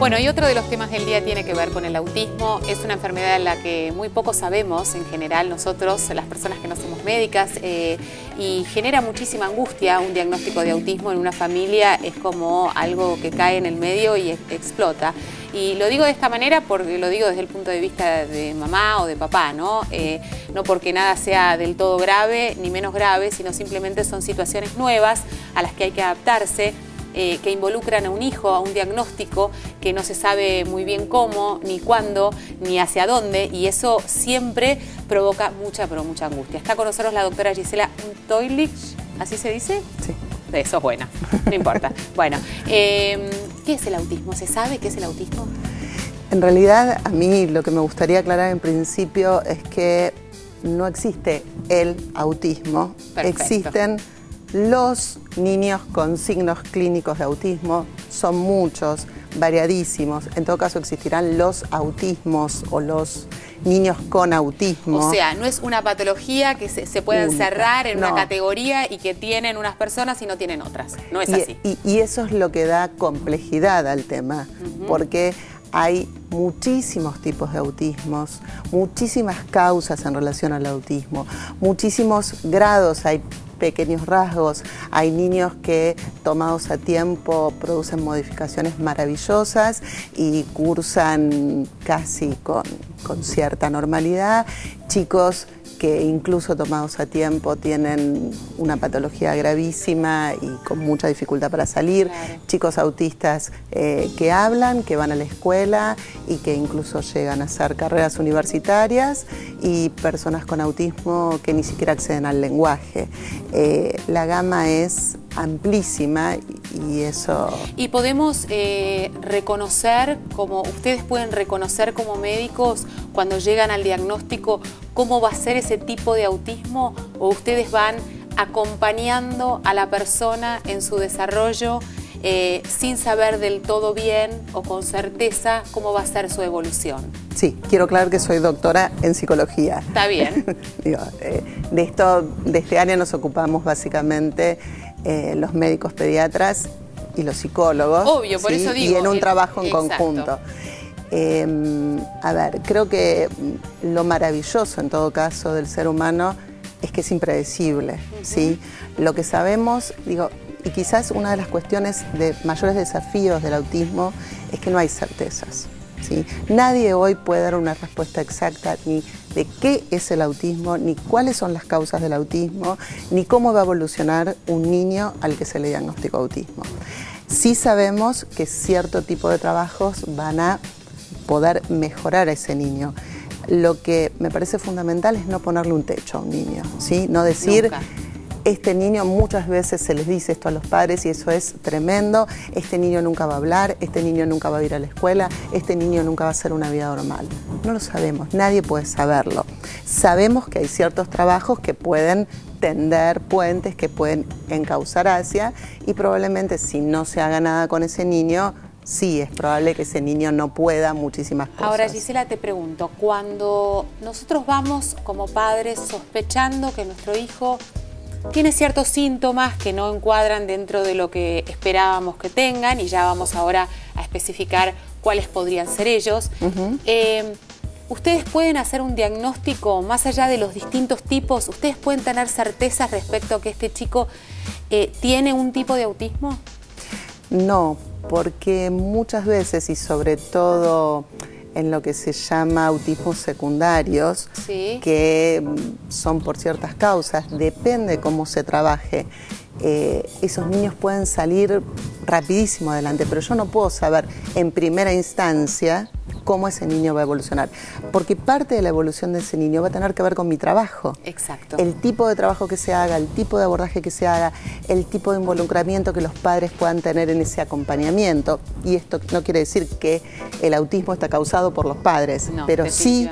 Bueno, y otro de los temas del día tiene que ver con el autismo. Es una enfermedad en la que muy poco sabemos en general nosotros, las personas que no somos médicas, y genera muchísima angustia. Un diagnóstico de autismo en una familia es como algo que cae en el medio y explota. Y lo digo de esta manera porque lo digo desde el punto de vista de mamá o de papá, ¿no? No porque nada sea del todo grave ni menos grave, sino simplemente son situaciones nuevas a las que hay que adaptarse, que involucran a un hijo, a un diagnóstico que no se sabe muy bien cómo, ni cuándo, ni hacia dónde, y eso siempre provoca mucha, pero mucha angustia. Está con nosotros la doctora Gisela Untoylich, ¿así se dice? Sí. Eso es buena, no importa. Bueno, ¿qué es el autismo? ¿Se sabe qué es el autismo? En realidad, a mí lo que me gustaría aclarar en principio es que no existe el autismo. Perfecto. Existen los niños con signos clínicos de autismo, son muchos, variadísimos. En todo caso existirán los autismos o los niños con autismo. O sea, no es una patología que se pueda encerrar en una categoría y que tienen unas personas y no tienen otras. No es así. Y eso es lo que da complejidad al tema, porque hay muchísimos tipos de autismos, muchísimas causas en relación al autismo, muchísimos grados, hay pequeños rasgos, hay niños que tomados a tiempo producen modificaciones maravillosas y cursan casi con cierta normalidad, chicos que incluso tomados a tiempo tienen una patología gravísima y con mucha dificultad para salir, claro. Chicos autistas que hablan, que van a la escuela y que incluso llegan a hacer carreras universitarias, y personas con autismo que ni siquiera acceden al lenguaje. La gama es amplísima y eso... Y podemos reconocer, como ustedes pueden reconocer como médicos cuando llegan al diagnóstico, cómo va a ser ese tipo de autismo, o ustedes van acompañando a la persona en su desarrollo sin saber del todo bien o con certeza cómo va a ser su evolución. Sí, quiero aclarar que soy doctora en psicología. Está bien. Digo, de este área nos ocupamos básicamente los médicos pediatras y los psicólogos. Obvio, por eso digo. Y en un trabajo en conjunto. A ver, creo que lo maravilloso en todo caso del ser humano es que es impredecible, ¿sí? Lo que sabemos, digo, y quizás una de las cuestiones de mayores desafíos del autismo es que no hay certezas, ¿sí? Nadie hoy puede dar una respuesta exacta ni de qué es el autismo, ni cuáles son las causas del autismo, ni cómo va a evolucionar un niño al que se le diagnosticó autismo. Sí sabemos que cierto tipo de trabajos van a poder mejorar a ese niño. Lo que me parece fundamental es no ponerle un techo a un niño, ¿sí? No decir... Nunca. Este niño, muchas veces se les dice esto a los padres y eso es tremendo, este niño nunca va a hablar, este niño nunca va a ir a la escuela, este niño nunca va a hacer una vida normal. No lo sabemos, nadie puede saberlo. Sabemos que hay ciertos trabajos que pueden tender puentes, que pueden encauzar hacia, y probablemente si no se haga nada con ese niño, sí, es probable que ese niño no pueda muchísimas cosas. Ahora, Gisela, te pregunto, cuando nosotros vamos como padres sospechando que nuestro hijo tiene ciertos síntomas que no encuadran dentro de lo que esperábamos que tengan, y ya vamos ahora a especificar cuáles podrían ser ellos, ¿ustedes pueden hacer un diagnóstico más allá de los distintos tipos? ¿Ustedes pueden tener certezas respecto a que este chico tiene un tipo de autismo? No, porque muchas veces, y sobre todo en lo que se llama autismos secundarios, sí, que son por ciertas causas, depende cómo se trabaje. Esos niños pueden salir rapidísimo adelante, pero yo no puedo saber en primera instancia cómo ese niño va a evolucionar, porque parte de la evolución de ese niño va a tener que ver con mi trabajo. Exacto. El tipo de trabajo que se haga, el tipo de abordaje que se haga, el tipo de involucramiento que los padres puedan tener en ese acompañamiento. Y esto no quiere decir que el autismo está causado por los padres, no, pero sí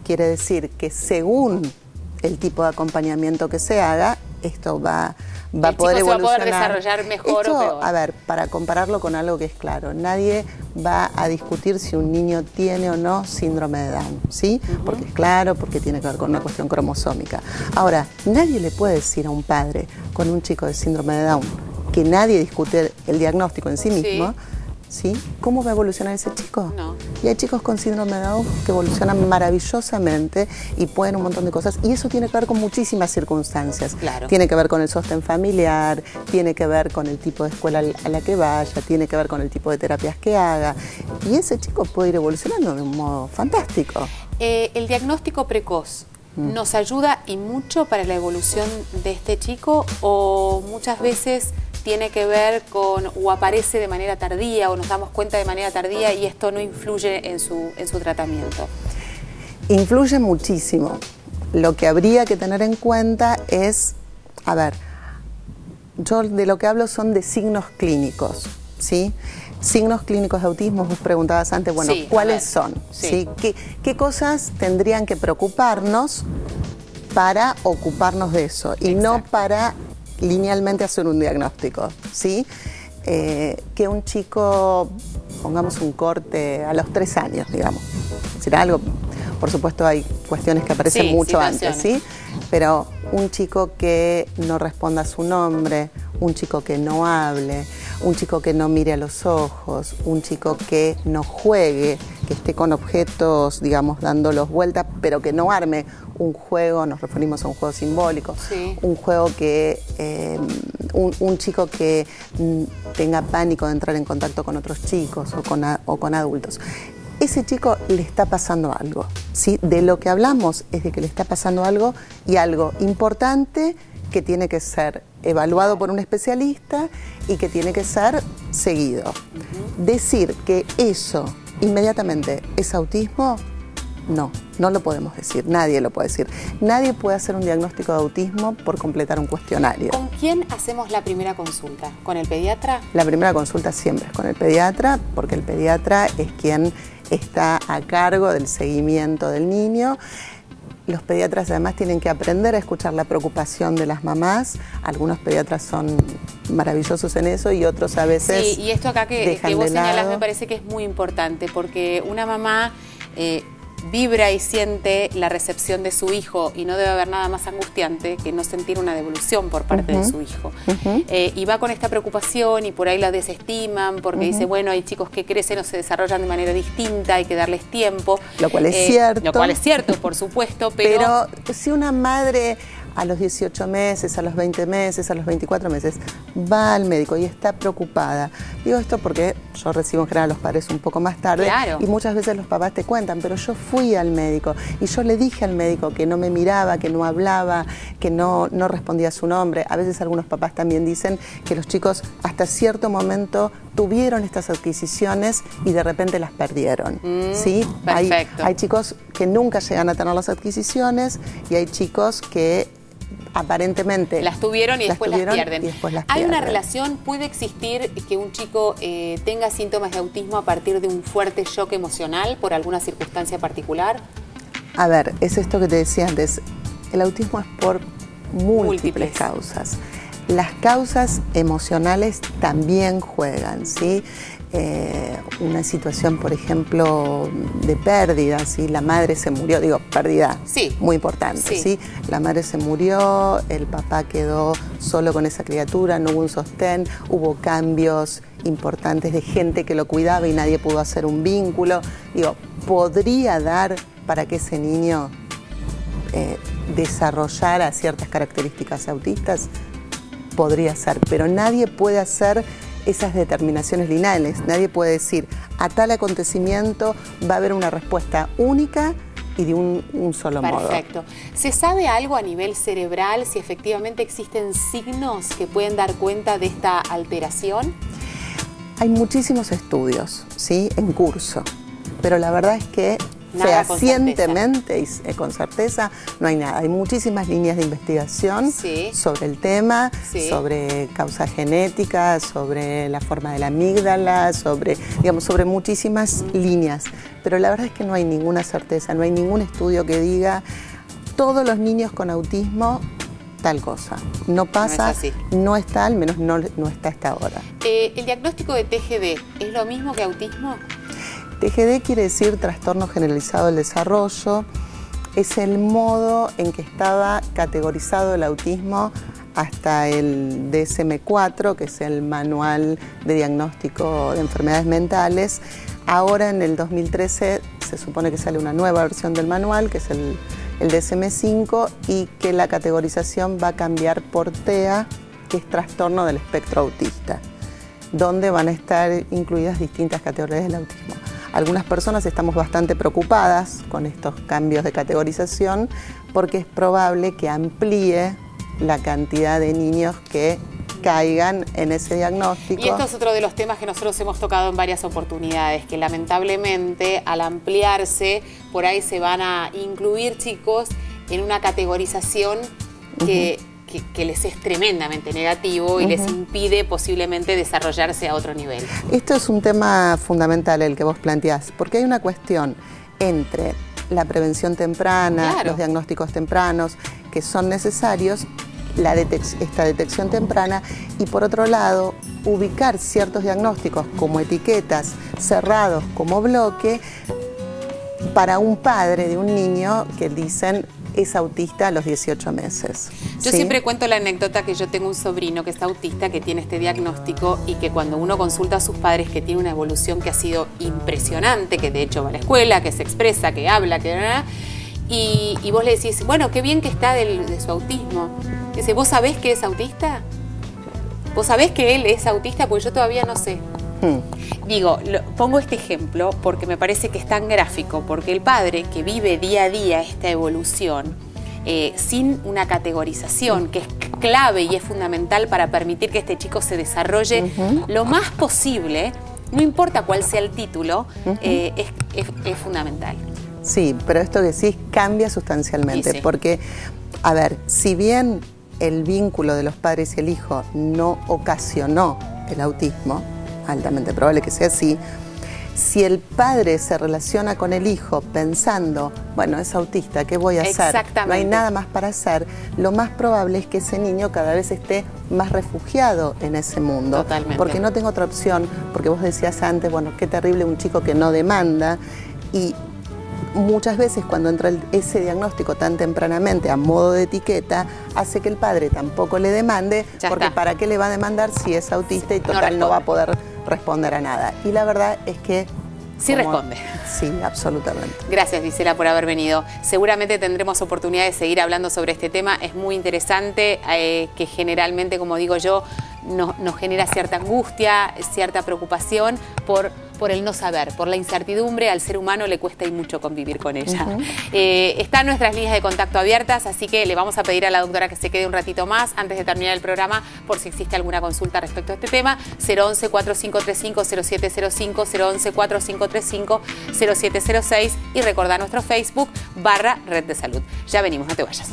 quiere decir que según el tipo de acompañamiento que se haga, esto va a poder evolucionar. Se va a poder desarrollar mejor o peor. A ver, para compararlo con algo que es claro, nadie va a discutir si un niño tiene o no síndrome de Down, ¿sí? Porque es claro, porque tiene que ver con una cuestión cromosómica. Ahora, nadie le puede decir a un padre con un chico de síndrome de Down, que nadie discute el diagnóstico en sí mismo, ¿sí? ¿Cómo va a evolucionar ese chico? No. Y hay chicos con síndrome de Down que evolucionan maravillosamente y pueden un montón de cosas. Y eso tiene que ver con muchísimas circunstancias. Claro. Tiene que ver con el sostén familiar, tiene que ver con el tipo de escuela a la que vaya, tiene que ver con el tipo de terapias que haga. Y ese chico puede ir evolucionando de un modo fantástico. ¿El diagnóstico precoz nos ayuda y mucho para la evolución de este chico o muchas veces tiene que ver con o aparece de manera tardía o nos damos cuenta de manera tardía y esto no influye en su tratamiento? Influye muchísimo. Lo que habría que tener en cuenta es, a ver, yo de lo que hablo son de signos clínicos, ¿sí? Signos clínicos de autismo, vos preguntabas antes, bueno, sí, ¿cuáles son? Sí. ¿Sí? ¿Qué cosas tendrían que preocuparnos para ocuparnos de eso? Y Exacto. no para linealmente hacer un diagnóstico, ¿sí? Que un chico, pongamos un corte a los 3 años, digamos. ¿Será algo? Por supuesto hay cuestiones que aparecen mucho antes, ¿sí? Pero un chico que no responda a su nombre, un chico que no hable, un chico que no mire a los ojos, un chico que no juegue, que esté con objetos, digamos, dándolos vueltas, pero que no arme un juego, nos referimos a un juego simbólico, sí. Un juego que, un chico que tenga pánico de entrar en contacto con otros chicos o con adultos. Ese chico le está pasando algo, ¿sí? De lo que hablamos es de que le está pasando algo y algo importante que tiene que ser evaluado por un especialista y que tiene que ser seguido. Decir que eso inmediatamente es autismo, no lo podemos decir, nadie lo puede decir. Nadie puede hacer un diagnóstico de autismo por completar un cuestionario. ¿Con quién hacemos la primera consulta? ¿Con el pediatra? La primera consulta siempre es con el pediatra, porque el pediatra es quien está a cargo del seguimiento del niño. Los pediatras además tienen que aprender a escuchar la preocupación de las mamás. Algunos pediatras son maravillosos en eso y otros a veces sí, y esto acá que vos señalás me parece que es muy importante porque una mamá vibra y siente la recepción de su hijo y no debe haber nada más angustiante que no sentir una devolución por parte de su hijo. Y va con esta preocupación y por ahí la desestiman porque dice, bueno, hay chicos que crecen o se desarrollan de manera distinta, hay que darles tiempo. Lo cual es cierto. Lo cual es cierto, por supuesto, pero si una madre a los 18 meses, a los 20 meses, a los 24 meses, va al médico y está preocupada. Digo esto porque yo recibo en general a los padres un poco más tarde y muchas veces los papás te cuentan, pero yo fui al médico y yo le dije al médico que no me miraba, que no hablaba, que no respondía a su nombre. A veces algunos papás también dicen que los chicos hasta cierto momento tuvieron estas adquisiciones y de repente las perdieron. ¿Sí? Hay chicos que nunca llegan a tener las adquisiciones y hay chicos que aparentemente las tuvieron y después las pierden. ¿Hay una pierden. relación? ¿Puede existir que un chico tenga síntomas de autismo a partir de un fuerte shock emocional por alguna circunstancia particular? A ver, es esto que te decía antes. El autismo es por múltiples causas. Las causas emocionales también juegan, ¿sí? Una situación, por ejemplo, de pérdida, ¿sí? La madre se murió, digo, pérdida muy importante, ¿sí? La madre se murió, el papá quedó solo con esa criatura, no hubo un sostén, hubo cambios importantes de gente que lo cuidaba y nadie pudo hacer un vínculo. Digo, podría dar para que ese niño desarrollara ciertas características autistas, podría ser, pero nadie puede hacer esas determinaciones lineales. Nadie puede decir, a tal acontecimiento va a haber una respuesta única y de un solo modo. Perfecto. ¿Se sabe algo a nivel cerebral si efectivamente existen signos que pueden dar cuenta de esta alteración? Hay muchísimos estudios, ¿sí? En curso, pero la verdad es que fehacientemente y con certeza no hay nada. Hay muchísimas líneas de investigación sobre el tema, sobre causa genética, sobre la forma de la amígdala, sobre muchísimas líneas. Pero la verdad es que no hay ninguna certeza, no hay ningún estudio que diga todos los niños con autismo tal cosa. No pasa, no está, al menos no está hasta ahora. ¿El diagnóstico de TGD es lo mismo que autismo? TGD quiere decir trastorno generalizado del desarrollo. Es el modo en que estaba categorizado el autismo hasta el DSM-4, que es el Manual de Diagnóstico de Enfermedades Mentales. Ahora, en el 2013, se supone que sale una nueva versión del manual, que es el DSM-5, y que la categorización va a cambiar por TEA, que es Trastorno del Espectro Autista, donde van a estar incluidas distintas categorías del autismo. Algunas personas estamos bastante preocupadas con estos cambios de categorización porque es probable que amplíe la cantidad de niños que caigan en ese diagnóstico. Y esto es otro de los temas que nosotros hemos tocado en varias oportunidades, que lamentablemente al ampliarse, por ahí se van a incluir chicos en una categorización que les es tremendamente negativo y les impide posiblemente desarrollarse a otro nivel. Esto es un tema fundamental el que vos planteás, porque hay una cuestión entre la prevención temprana, claro, los diagnósticos tempranos, que son necesarios, esta detección temprana, y por otro lado, ubicar ciertos diagnósticos como etiquetas, cerrados como bloque, para un padre de un niño que dicen es autista a los 18 meses. Yo siempre cuento la anécdota que yo tengo un sobrino que es autista, que tiene este diagnóstico, y que cuando uno consulta a sus padres, que tiene una evolución que ha sido impresionante, que de hecho va a la escuela, que se expresa, que habla, y vos le decís, bueno, qué bien que está de su autismo. Dice, ¿vos sabés que es autista? ¿Vos sabés que él es autista? Porque yo todavía no sé. Digo, pongo este ejemplo porque me parece que es tan gráfico, porque el padre que vive día a día esta evolución sin una categorización que es clave y es fundamental para permitir que este chico se desarrolle lo más posible, no importa cuál sea el título, es fundamental. Sí, pero esto que decís cambia sustancialmente, sí. Porque, a ver, si bien el vínculo de los padres y el hijo no ocasionó el autismo, altamente probable que sea así, si el padre se relaciona con el hijo pensando, bueno, es autista, ¿qué voy a hacer? No hay nada más para hacer, lo más probable es que ese niño cada vez esté más refugiado en ese mundo. Totalmente. Porque no tengo otra opción, porque vos decías antes, bueno, qué terrible un chico que no demanda, y muchas veces cuando entra ese diagnóstico tan tempranamente a modo de etiqueta, hace que el padre tampoco le demande, porque ¿para qué le va a demandar si es autista y total no va a poder responder a nada? Y la verdad es que sí responde. Sí, absolutamente. Gracias, Gisela, por haber venido. Seguramente tendremos oportunidad de seguir hablando sobre este tema. Es muy interesante, que generalmente, como digo yo, nos genera cierta angustia, cierta preocupación por el no saber, por la incertidumbre. Al ser humano le cuesta y mucho convivir con ella. Están nuestras líneas de contacto abiertas, así que le vamos a pedir a la doctora que se quede un ratito más antes de terminar el programa por si existe alguna consulta respecto a este tema. 011-4535-0705, 011-4535-0706 y recordá nuestro Facebook /Red de Salud. Ya venimos, no te vayas.